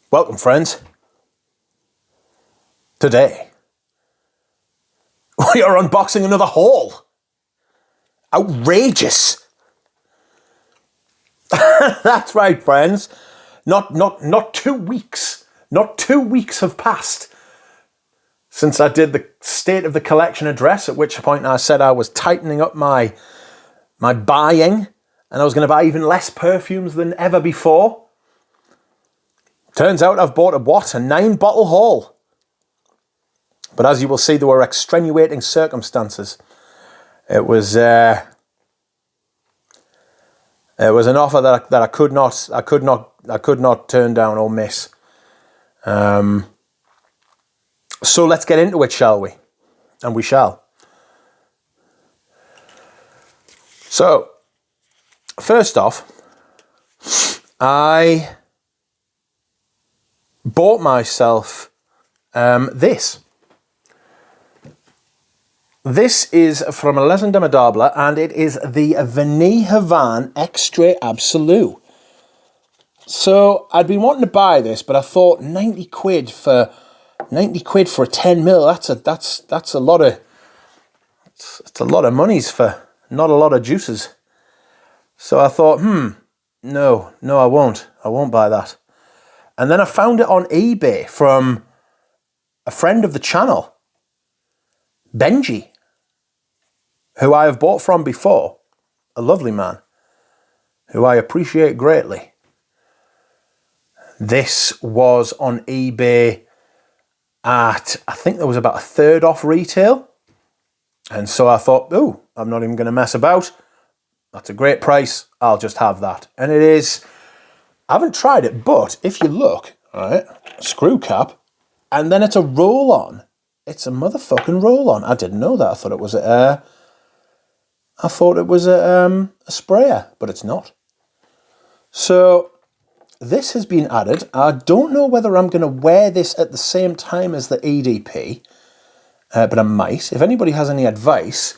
Welcome, friends. Today, we are unboxing another haul. Outrageous. That's right, friends. Not 2 weeks. Not 2 weeks have passed since I did the state of the collection address, at which point I said I was tightening up my buying and I was going to buy even less perfumes than ever before. Turns out I've bought a 9-bottle haul. But as you will see, there were extenuating circumstances. It was an offer that I could not turn down or miss. So let's get into it, shall we? And we shall. So, first off, I bought myself this. This is from Les Indemodables, and it is the Vanille Havane Extrait Absolu. So I'd been wanting to buy this, but I thought 90 quid for a 10ml. That's a lot of it's a lot of monies for not a lot of juices. So I thought, no, I won't buy that. And then I found it on eBay from a friend of the channel, Benji, who I have bought from before, a lovely man, who I appreciate greatly. This was on eBay at, I think there was about a third off retail. And so I thought, I'm not even going to mess about. That's a great price. I'll just have that. And it is, I haven't tried it, but if you look, all right, screw cap, and then it's a roll-on. It's a motherfucking roll-on. I didn't know that. I thought it was a sprayer, but it's not. So this has been added. I don't know whether I'm going to wear this at the same time as the EDP, but I might. If anybody has any advice,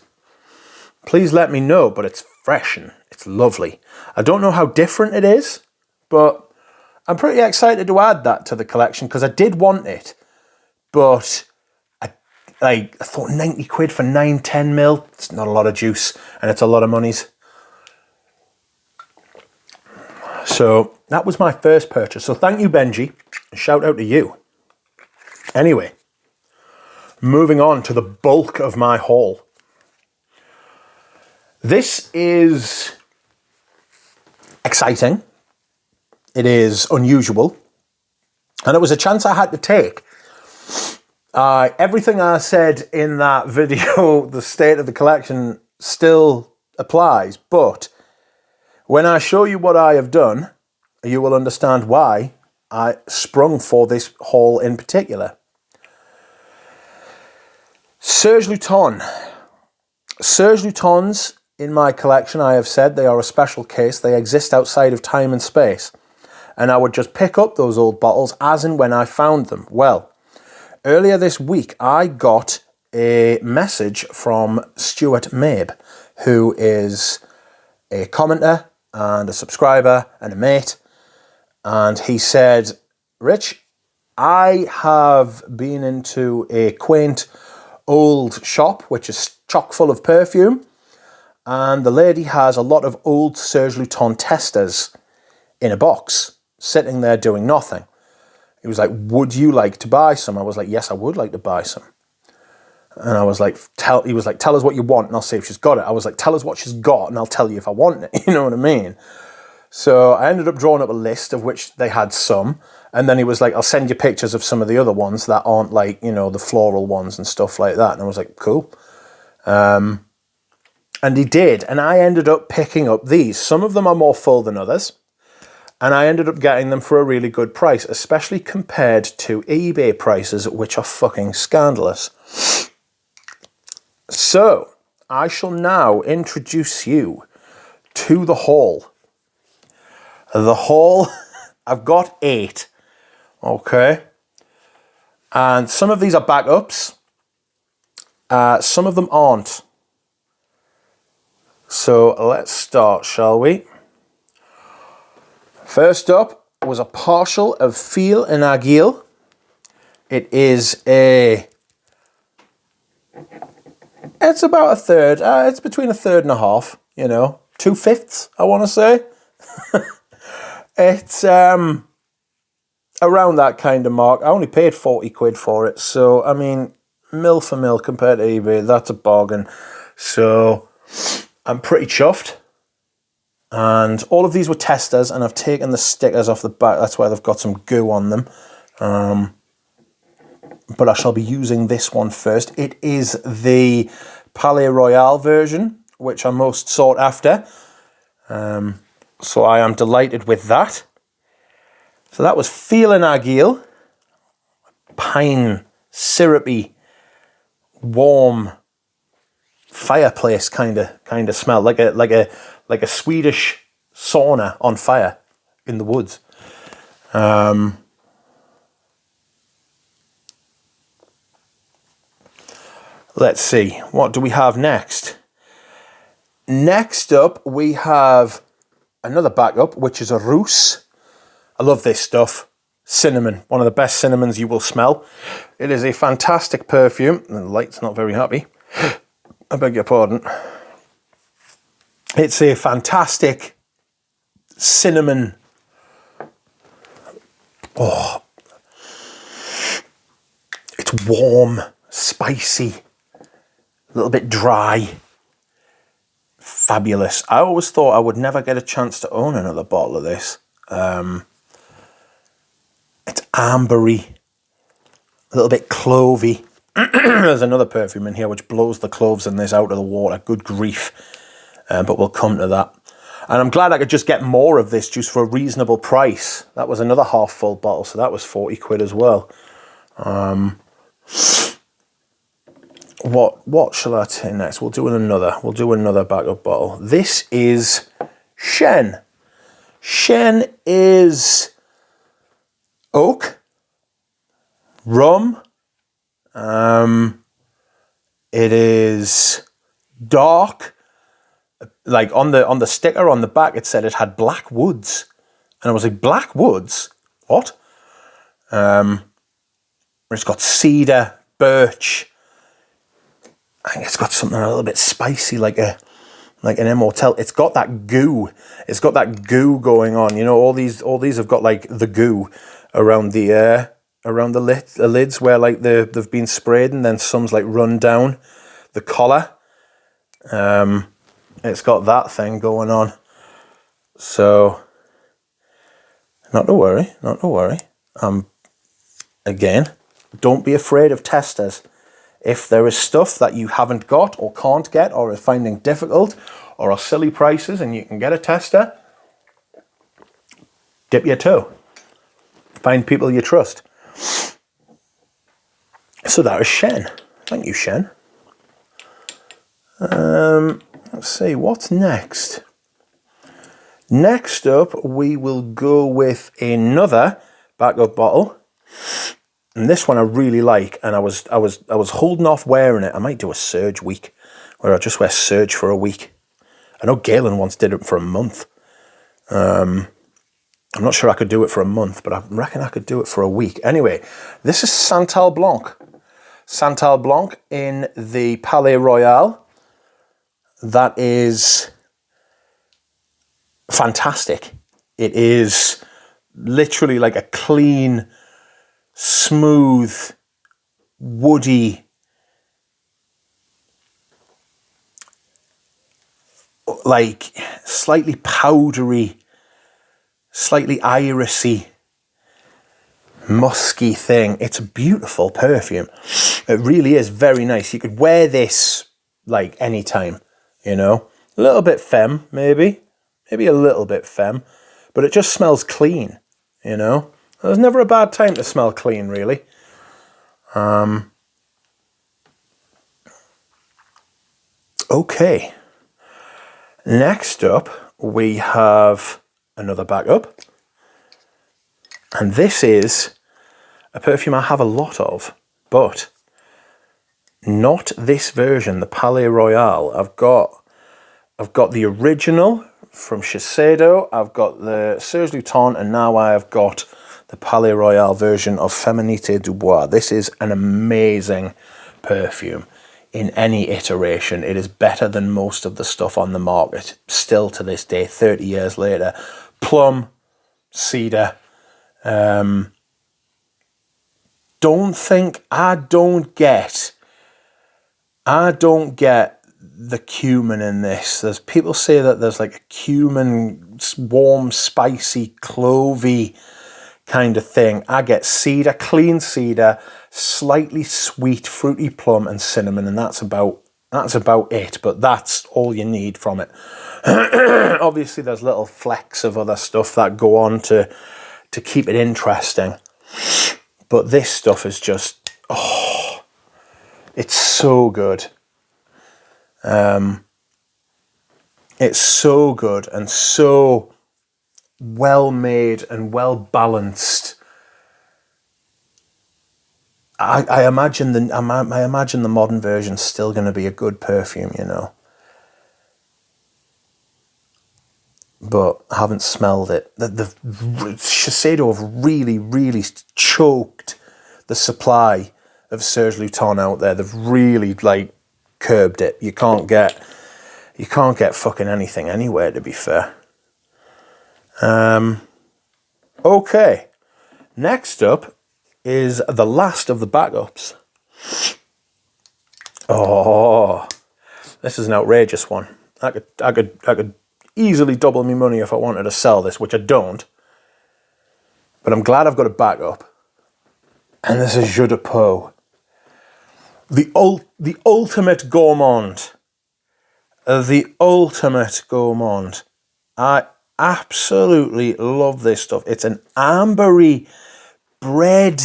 please let me know. But it's fresh and it's lovely. I don't know how different it is, but I'm pretty excited to add that to the collection because I did want it, but I thought 90 quid for 10ml, it's not a lot of juice, and it's a lot of monies. So that was my first purchase. So thank you, Benji. Shout out to you. Anyway, moving on to the bulk of my haul. This is exciting. It is unusual. And it was a chance I had to take. Everything I said in that video, the state of the collection, still applies. But when I show you what I have done, you will understand why I sprung for this haul in particular. Serge Lutens. Serge Lutens, in my collection, I have said they are a special case. They exist outside of time and space. And I would just pick up those old bottles as and when I found them. Well, earlier this week, I got a message from Stuart Mabe, who is a commenter and a subscriber and a mate. And he said, Rich, I have been into a quaint old shop, which is chock full of perfume. And the lady has a lot of old Serge Lutens testers in a box, sitting there doing nothing. He was like, would you like to buy some? I was like, yes, I would like to buy some. And I was like, he was like, tell us what you want and I'll see if she's got it. I was like, tell us what she's got and I'll tell you if I want it. You know what I mean? So I ended up drawing up a list of which they had some. And then he was like, I'll send you pictures of some of the other ones that aren't like, the floral ones and stuff like that. And I was like, cool. And he did. And I ended up picking up these. Some of them are more full than others. And I ended up getting them for a really good price, especially compared to eBay prices, which are fucking scandalous. So, I shall now introduce you to the haul. The haul, I've got 8. Okay. And some of these are backups. Some of them aren't. So let's start, shall we? First up, was a partial of Feel and Agile. It's about a third. It's between a third and a half, 2/5, I want to say. It's around that kind of mark. I only paid 40 quid for it. So, I mean, mil for mil compared to eBay, that's a bargain. So, I'm pretty chuffed. And all of these were testers, and I've taken the stickers off the back. That's why they've got some goo on them. But I shall be using this one first. It is the Palais Royale version, which I'm most sought after. So I am delighted with that. So that was Feelin' Agile. Pine, syrupy, warm fireplace kind of smell, like a Swedish sauna on fire in the woods. Let's see, what do we have next? Next up, we have another backup, which is a Rousse. I love this stuff. Cinnamon, one of the best cinnamons you will smell. It is a fantastic perfume. The light's not very happy. I beg your pardon. It's a fantastic cinnamon. Oh, it's warm, spicy, a little bit dry. Fabulous. I always thought I would never get a chance to own another bottle of this. It's ambery, a little bit clovey. There's another perfume in here which blows the cloves in this out of the water. Good grief. But we'll come to that. And I'm glad I could just get more of this juice for a reasonable price. That was another half full bottle, so that was 40 quid as well. What shall I take next? We'll do another backup bottle. This is Shen. Shen is oak, rum. It is dark. Like on the sticker on the back, it said it had black woods, and I was like, black woods? What? It's got cedar, birch. I think it's got something a little bit spicy, like an immortel. It's got that goo. It's got that goo going on. All these have got like the goo around the lids where like they've been sprayed, and then some's like run down the collar. It's got that thing going on. So, not to worry. Again, don't be afraid of testers. If there is stuff that you haven't got or can't get or are finding difficult or are silly prices and you can get a tester, dip your toe. Find people you trust. So that is Shen. Thank you, Shen. Let's see, what's next? Next up, we will go with another backup bottle. And this one I really like, and I was holding off wearing it. I might do a Serge week, where I just wear Serge for a week. I know Galen once did it for a month. I'm not sure I could do it for a month, but I reckon I could do it for a week. Anyway, this is Santal Blanc. Santal Blanc in the Palais Royale. That is fantastic. It is literally like a clean, smooth, woody, like slightly powdery, slightly irisy, musky thing. It's a beautiful perfume. It really is very nice. You could wear this like anytime, a little bit femme, maybe a little bit femme, but it just smells clean, There's never a bad time to smell clean, really. Okay. Next up, we have another backup. And this is a perfume I have a lot of, but not this version, the Palais Royale. I've got the original from Shiseido. I've got the Serge Lutens, and now I have got the Palais Royal version of Féminité du Bois. This is an amazing perfume. In any iteration, it is better than most of the stuff on the market, still to this day, 30 years later. Plum, cedar. I don't get the cumin in this. There's people say that there's like a cumin, warm, spicy, clovey kind of thing. I get cedar, clean cedar, slightly sweet, fruity plum and cinnamon, and that's about it. But that's all you need from it. Obviously, there's little flecks of other stuff that go on to keep it interesting. But this stuff is just, it's so good. It's so good and so well made and well balanced. I imagine the modern version's still going to be a good perfume, you know. But I haven't smelled it. The Shiseido have really, really choked the supply of Serge Lutens out there. They've really like curbed it. You can't get fucking anything anywhere, to be fair. Okay. Next up is the last of the backups. Oh, this is an outrageous one. I could easily double my money if I wanted to sell this, which I don't. But I'm glad I've got a backup. And this is Jeu de Peau. The ultimate gourmand. The ultimate gourmand. I absolutely love this stuff. It's an ambery bread,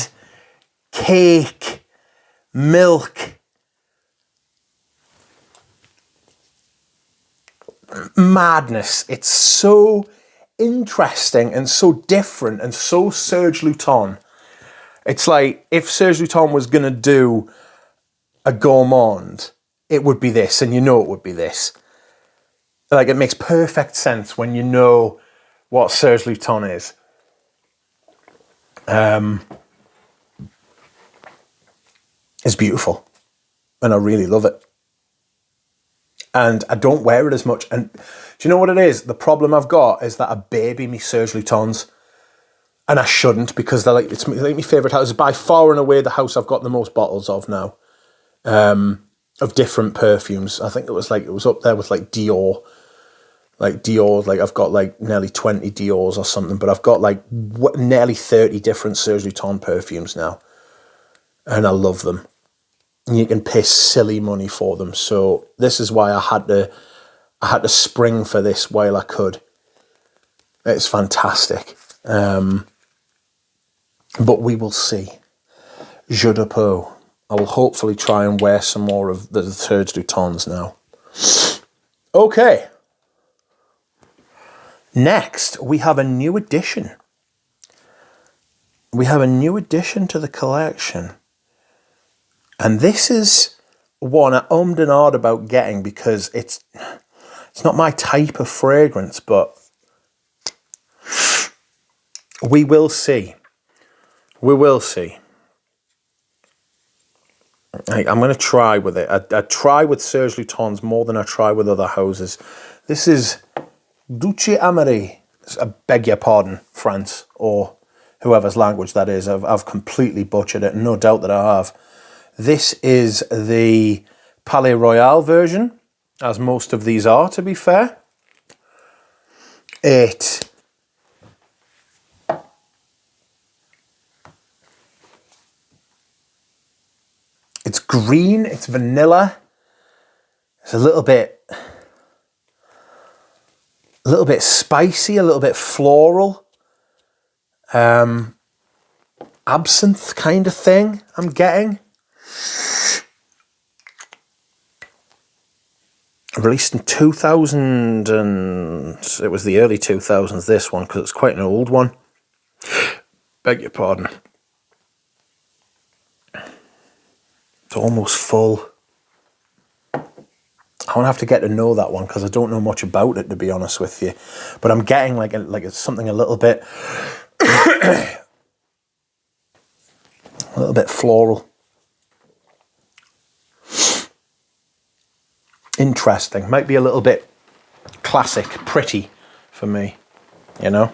cake, milk, madness. It's so interesting and so different and so Serge Lutens. It's like if Serge Lutens was going to do a gourmand, it would be this, and you know it would be this. Like, it makes perfect sense when you know what Serge Lutens is. It's beautiful, and I really love it. And I don't wear it as much. And do you know what it is? The problem I've got is that I baby me Serge Lutens, and I shouldn't, because they're like, it's like my favourite house. It's by far and away the house I've got the most bottles of now, of different perfumes. I think it was up there with like Dior. Like I've got like nearly 20 Diors or something, but I've got like nearly 30 different Serge Lutens perfumes now, and I love them. And you can pay silly money for them. So this is why I had to spring for this while I could. It's fantastic. But we will see. Jeu de Peau. I will hopefully try and wear some more of the Serge Lutens now. Okay. Next, we have a new addition. We have a new addition to the collection. And this is one I ummed and ahed about getting because it's not my type of fragrance, but we will see. We will see. I'm going to try with it. I try with Serge Lutens more than I try with other houses. This is Duce Amari. I beg your pardon, France, or whoever's language that is. I've completely butchered it, no doubt that I have. This is the Palais Royal version, as most of these are, to be fair. It's green, it's vanilla. It's a little bit spicy, a little bit floral. Absinthe kind of thing I'm getting. Released in 2000, and it was the early 2000s, this one, because it's quite an old one. Beg your pardon. It's almost full. I won't have to get to know that one because I don't know much about it, to be honest with you. But I'm getting like it's something a little bit, a little bit floral. Interesting. Might be a little bit classic, pretty for me, you know.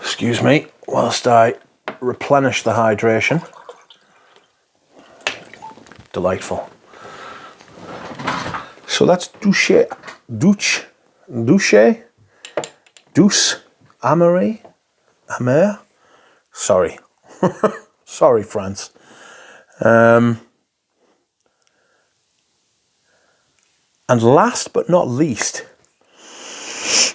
Excuse me whilst I replenish the hydration. Delightful. So that's douce, amer. Sorry. Sorry, France. And last but not least,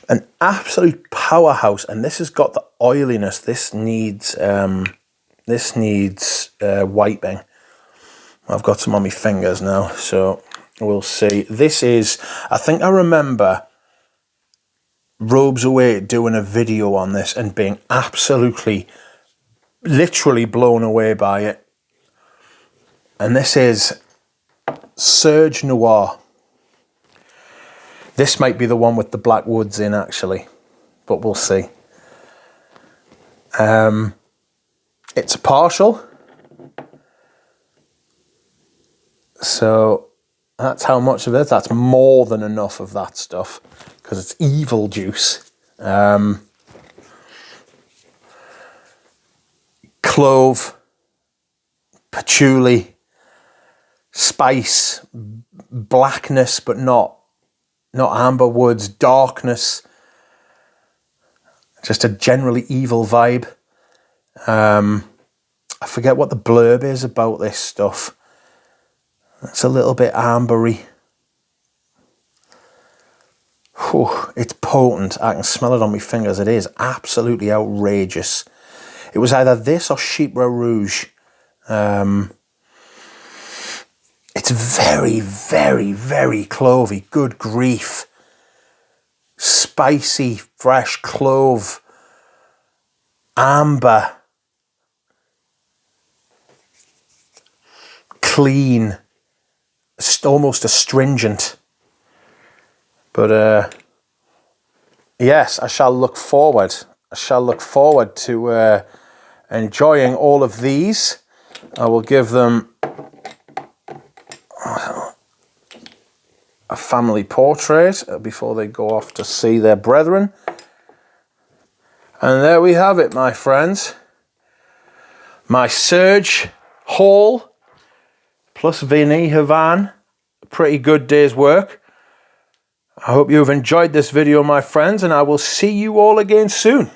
an absolute powerhouse, and this has got the oiliness. This needs wiping. I've got some on my fingers now, so we'll see. This is, I think I remember Robes Away doing a video on this and being absolutely, literally blown away by it. And this is Serge Noir. This might be the one with the black woods in, actually, but we'll see. It's a partial. So that's how much of it. That's more than enough of that stuff because it's evil juice. Clove, patchouli, spice, blackness, but not amber woods, darkness, just a generally evil vibe. I forget what the blurb is about this stuff. It's a little bit ambery. Whew, it's potent. I can smell it on my fingers. It is absolutely outrageous. It was either this or Chypre Rouge. It's very, very, very clovey. Good grief. Spicy, fresh clove. Amber. Clean. Almost astringent. But yes, I shall look forward. I shall look forward to enjoying all of these. I will give them a family portrait before they go off to see their brethren. And there we have it, my friends. My Serge haul plus Vinny Havan. A pretty good day's work. I hope you've enjoyed this video, my friends, and I will see you all again soon.